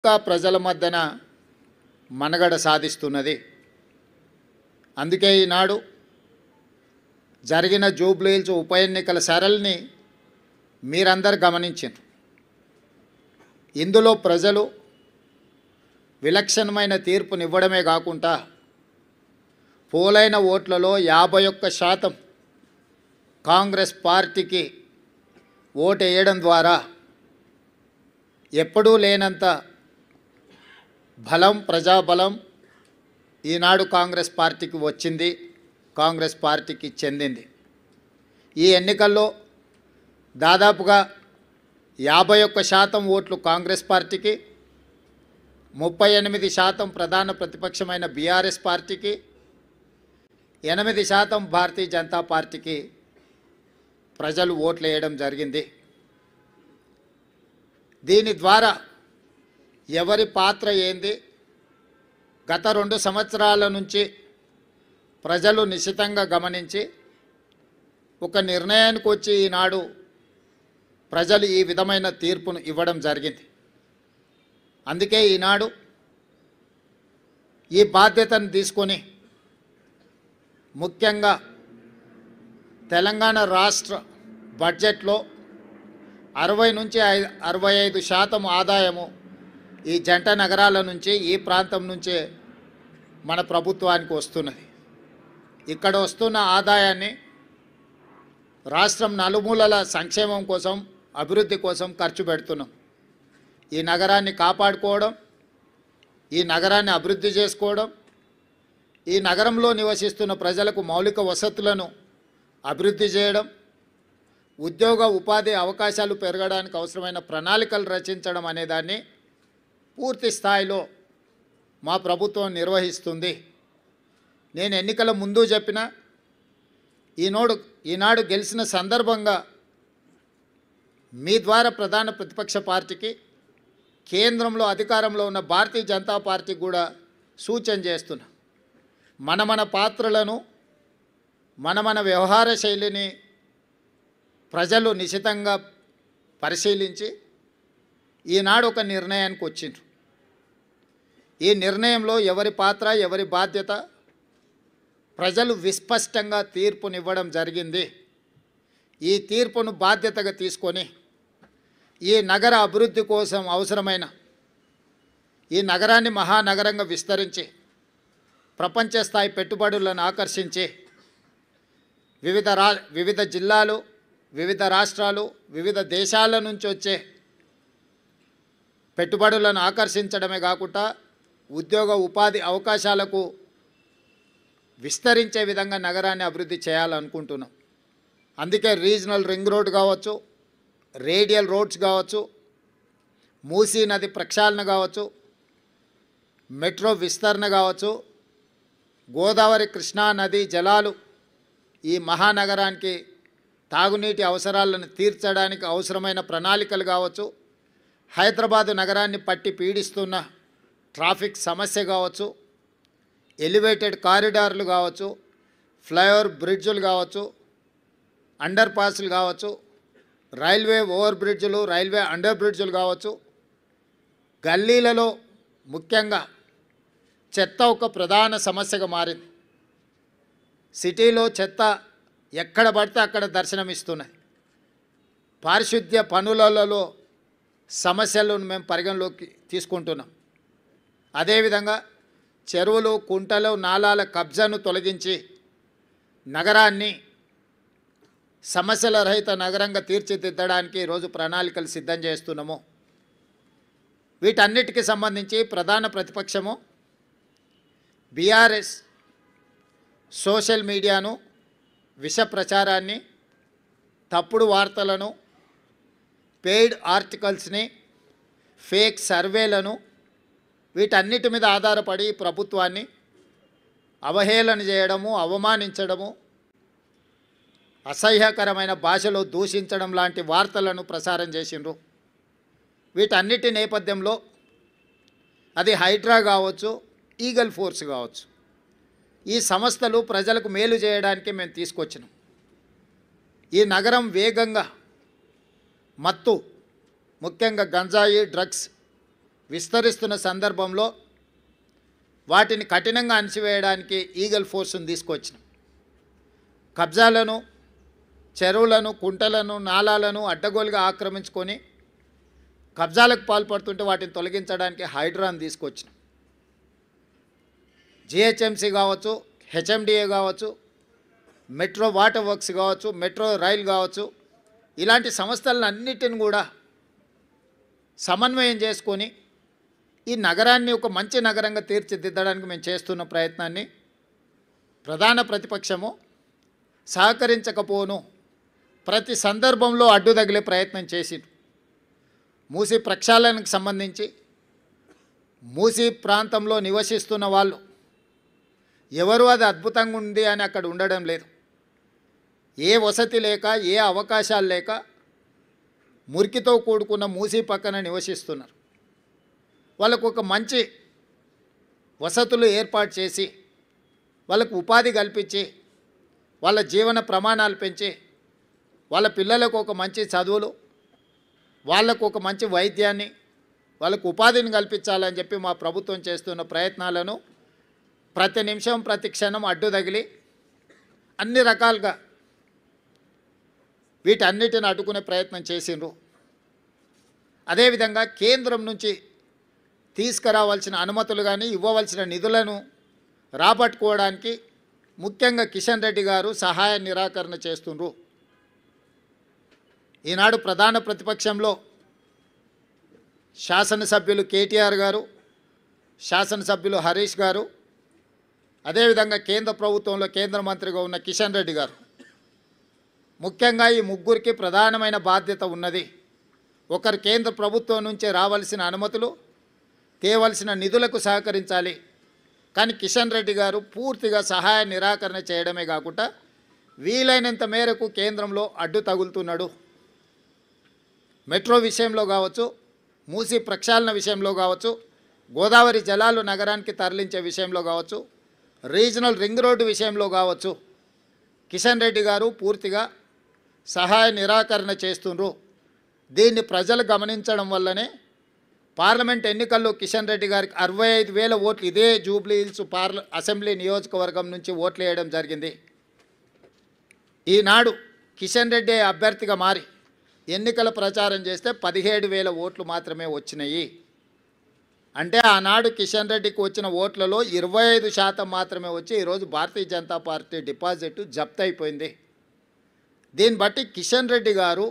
ప్రజల మధ్యన మనగడ సాధిస్తున్నది. అందుకే ఈనాడు జరిగిన జూబ్లీ హిల్స్ ఉప ఎన్నికల సరళిని మీరందరూ గమనించారు. ఇందులో ప్రజలు విలక్షణమైన తీర్పునివ్వడమే కాకుండా పోలైన ఓట్లలో 51% కాంగ్రెస్ పార్టీకి ఓటేయడం ద్వారా ఎప్పుడూ లేనంత బలం, ప్రజాబలం ఈనాడు కాంగ్రెస్ పార్టీకి వచ్చింది, కాంగ్రెస్ పార్టీకి చెందింది. ఈ ఎన్నికల్లో దాదాపుగా 51% ఓట్లు కాంగ్రెస్ పార్టీకి, 38% ప్రధాన ప్రతిపక్షమైన బీఆర్ఎస్ పార్టీకి, 8% భారతీయ జనతా పార్టీకి ప్రజలు ఓట్లు వేయడం జరిగింది. దీని ద్వారా ఎవరి పాత్ర ఏంది, గత 2 సంవత్సరాల నుంచి ప్రజలు నిశితంగా గమనించి ఒక నిర్ణయానికి వచ్చి ఈనాడు ప్రజలు ఈ విధమైన తీర్పును ఇవ్వడం జరిగింది. అందుకే ఈనాడు ఈ బాధ్యతను తీసుకొని ముఖ్యంగా తెలంగాణ రాష్ట్ర బడ్జెట్లో 60 నుంచి 65% ఆదాయము ఈ జంట నగరాల నుంచి, ఈ ప్రాంతం నుంచే మన ప్రభుత్వానికి వస్తున్నది. ఇక్కడ వస్తున్న ఆదాయాన్ని రాష్ట్రం నలుమూలల సంక్షేమం కోసం, అభివృద్ధి కోసం ఖర్చు పెడుతున్నాం. ఈ నగరాన్ని కాపాడుకోవడం, ఈ నగరాన్ని అభివృద్ధి చేసుకోవడం, ఈ నగరంలో నివసిస్తున్న ప్రజలకు మౌలిక వసతులను అభివృద్ధి చేయడం, ఉద్యోగ ఉపాధి అవకాశాలు పెరగడానికి అవసరమైన ప్రణాళికలు రచించడం అనేదాన్ని పూర్తి స్థాయిలో మా ప్రభుత్వం నిర్వహిస్తుంది. నేను ఎన్నికల ముందు చెప్పిన ఈనాడు గెలిచిన సందర్భంగా మీ ద్వారా ప్రధాన ప్రతిపక్ష పార్టీకి, కేంద్రంలో అధికారంలో ఉన్న భారతీయ జనతా పార్టీకి కూడా సూచన చేస్తున్నా. మన పాత్రలను, మన వ్యవహార శైలిని ప్రజలు నిశితంగా పరిశీలించి ఈనాడు ఒక నిర్ణయానికి వచ్చిండ్రు. ఈ నిర్ణయంలో ఎవరి పాత్ర, ఎవరి బాధ్యత ప్రజలు విస్పష్టంగా తీర్పునివ్వడం జరిగింది. ఈ తీర్పును బాధ్యతగా తీసుకొని ఈ నగర అభివృద్ధి కోసం అవసరమైన, ఈ నగరాన్ని మహానగరంగా విస్తరించి ప్రపంచ స్థాయి పెట్టుబడులను ఆకర్షించి వివిధ జిల్లాలు, వివిధ రాష్ట్రాలు, వివిధ దేశాల నుంచి వచ్చే పెట్టుబడులను ఆకర్షించడమే కాకుండా ఉద్యోగ ఉపాధి అవకాశాలకు విస్తరించే విధంగా నగరాన్ని అభివృద్ధి చేయాలనుకుంటున్నాం. అందుకే రీజనల్ రింగ్ రోడ్ కావచ్చు, రేడియల్ రోడ్స్ కావచ్చు, మూసీ నది ప్రక్షాళన కావచ్చు, మెట్రో విస్తరణ కావచ్చు, గోదావరి కృష్ణా నది జలాలు ఈ మహానగరానికి తాగునీటి అవసరాలను తీర్చడానికి అవసరమైన ప్రణాళికలు కావచ్చు, హైదరాబాదు నగరాన్ని పట్టి పీడిస్తున్న ట్రాఫిక్ సమస్య కావచ్చు, ఎలివేటెడ్ కారిడార్లు కావచ్చు, ఫ్లైఓవర్ బ్రిడ్జులు కావచ్చు, అండర్ పాస్లు కావచ్చు, రైల్వే ఓవర్ బ్రిడ్జులు, రైల్వే అండర్ బ్రిడ్జులు కావచ్చు, గల్లీలలో ముఖ్యంగా చెత్త ఒక ప్రధాన సమస్యగా మారింది. సిటీలో చెత్త ఎక్కడ పడితే అక్కడ దర్శనమిస్తున్నాయి. పారిశుద్ధ్య పనులలో సమస్యలను మేము పరిగణలోకి తీసుకుంటున్నాం. అదేవిధంగా చెరువులు, కుంటలు, నాలాల కబ్జాను తొలగించి నగరాన్ని సమస్యల రహిత నగరంగా తీర్చిదిద్దడానికి ఈరోజు ప్రణాళికలు సిద్ధం చేస్తున్నాము. వీటన్నిటికీ సంబంధించి ప్రధాన ప్రతిపక్షము బీఆర్ఎస్ సోషల్ మీడియాను, విష ప్రచారాన్ని, తప్పుడు వార్తలను, పెయిడ్ ఆర్టికల్స్ని, ఫేక్ సర్వేలను, వీటన్నిటి మీద ఆధారపడి ప్రభుత్వాన్ని అవహేళన చేయడము, అవమానించడము, అసహ్యకరమైన భాషలో దూషించడం లాంటి వార్తలను ప్రసారం చేసిండ్రు. వీటన్నిటి నేపథ్యంలో అది హైడ్రా కావచ్చు, ఈగల్ ఫోర్స్ కావచ్చు, ఈ సంస్థలు ప్రజలకు మేలు చేయడానికి మేము తీసుకొచ్చినాం. ఈ నగరం వేగంగా మత్తు, ముఖ్యంగా గంజాయి, డ్రగ్స్ విస్తరిస్తున్న సందర్భంలో వాటిని కఠినంగా అణిచివేయడానికి ఈగల్ ఫోర్స్ను తీసుకొచ్చినాం. కబ్జాలను, చెరువులను, కుంటలను, నాలాలను అడ్డగోలుగా ఆక్రమించుకొని కబ్జాలకు పాల్పడుతుంటే వాటిని తొలగించడానికి హైడ్రాను తీసుకొచ్చినాం. జిహెచ్ఎంసీ కావచ్చు, హెచ్ఎండిఏ కావచ్చు, మెట్రో వాటర్ వర్క్స్ కావచ్చు, మెట్రో రైలు కావచ్చు, ఇలాంటి సంస్థలను అన్నిటిని కూడా సమన్వయం చేసుకొని ఈ నగరాన్ని ఒక మంచి నగరంగా తీర్చిదిద్దడానికి మేము చేస్తున్న ప్రయత్నాన్ని ప్రధాన ప్రతిపక్షము సహకరించకపోను ప్రతి సందర్భంలో అడ్డు తగిలే ప్రయత్నం చేసింది. మూసీ ప్రక్షాళనకు సంబంధించి మూసీ ప్రాంతంలో నివసిస్తున్న వాళ్ళు ఎవరు అది అద్భుతంగా ఉంది అని అక్కడ ఉండడం లేదు. ఏ వసతి లేక, ఏ అవకాశాలు లేక మురికితో కూడుకున్న మూసీ పక్కన నివసిస్తున్నారు. వాళ్ళకు ఒక మంచి వసతులు ఏర్పాటు చేసి వాళ్ళకు ఉపాధి కల్పించి వాళ్ళ జీవన ప్రమాణాలు పెంచి వాళ్ళ పిల్లలకు ఒక మంచి చదువులు, వాళ్ళకు ఒక మంచి వైద్యాన్ని, వాళ్ళకు ఉపాధిని కల్పించాలని చెప్పి మా ప్రభుత్వం చేస్తున్న ప్రయత్నాలను ప్రతి నిమిషం ప్రతి క్షణం అడ్డు తగిలి అన్ని రకాలుగా వీటన్నిటిని అడ్డుకునే ప్రయత్నం చేసిండ్రు. అదేవిధంగా కేంద్రం నుంచి తీసుకురావాల్సిన అనుమతులు కానీ ఇవ్వవలసిన నిధులను రాబట్టుకోవడానికి ముఖ్యంగా కిషన్ రెడ్డి గారు సహాయ నిరాకరణ చేస్తుండ్రు. ఈనాడు ప్రధాన ప్రతిపక్షంలో శాసనసభ్యులు కేటీఆర్ గారు, శాసనసభ్యులు హరీష్ గారు, అదేవిధంగా కేంద్ర ప్రభుత్వంలో కేంద్ర మంత్రిగా ఉన్న కిషన్ రెడ్డి గారు, ముఖ్యంగా ఈ ముగ్గురికి ప్రధానమైన బాధ్యత ఉన్నది. ఒకరు కేంద్ర ప్రభుత్వం నుంచి రావాల్సిన అనుమతులు, తేవలసిన నిధులకు సహకరించాలి. కానీ కిషన్ రెడ్డి గారు పూర్తిగా సహాయ నిరాకరణ చేయడమే కాకుండా వీలైనంత మేరకు కేంద్రంలో అడ్డు తగులుతున్నాడు. మెట్రో విషయంలో కావచ్చు, మూసీ ప్రక్షాళన విషయంలో కావచ్చు, గోదావరి జలాలు నగరానికి తరలించే విషయంలో కావచ్చు, రీజనల్ రింగ్ రోడ్డు విషయంలో కావచ్చు, కిషన్ రెడ్డి గారు పూర్తిగా సహాయ నిరాకరణ చేస్తుండ్రు. దీన్ని ప్రజలు గమనించడం వల్లనే పార్లమెంట్ ఎన్నికల్లో కిషన్ రెడ్డి గారికి 65,000 ఓట్లు ఇదే జూబ్లీ హిల్స్ అసెంబ్లీ నియోజకవర్గం నుంచి ఓట్లు వేయడం జరిగింది. ఈనాడు కిషన్ రెడ్డి అభ్యర్థిగా మారి ఎన్నికల ప్రచారం చేస్తే 17,000 ఓట్లు మాత్రమే వచ్చినాయి. అంటే ఆనాడు కిషన్ రెడ్డికి వచ్చిన ఓట్లలో 25% మాత్రమే వచ్చి ఈరోజు భారతీయ జనతా పార్టీ డిపాజిట్ జప్తు అయిపోయింది. దీన్ని బట్టి కిషన్ రెడ్డి గారు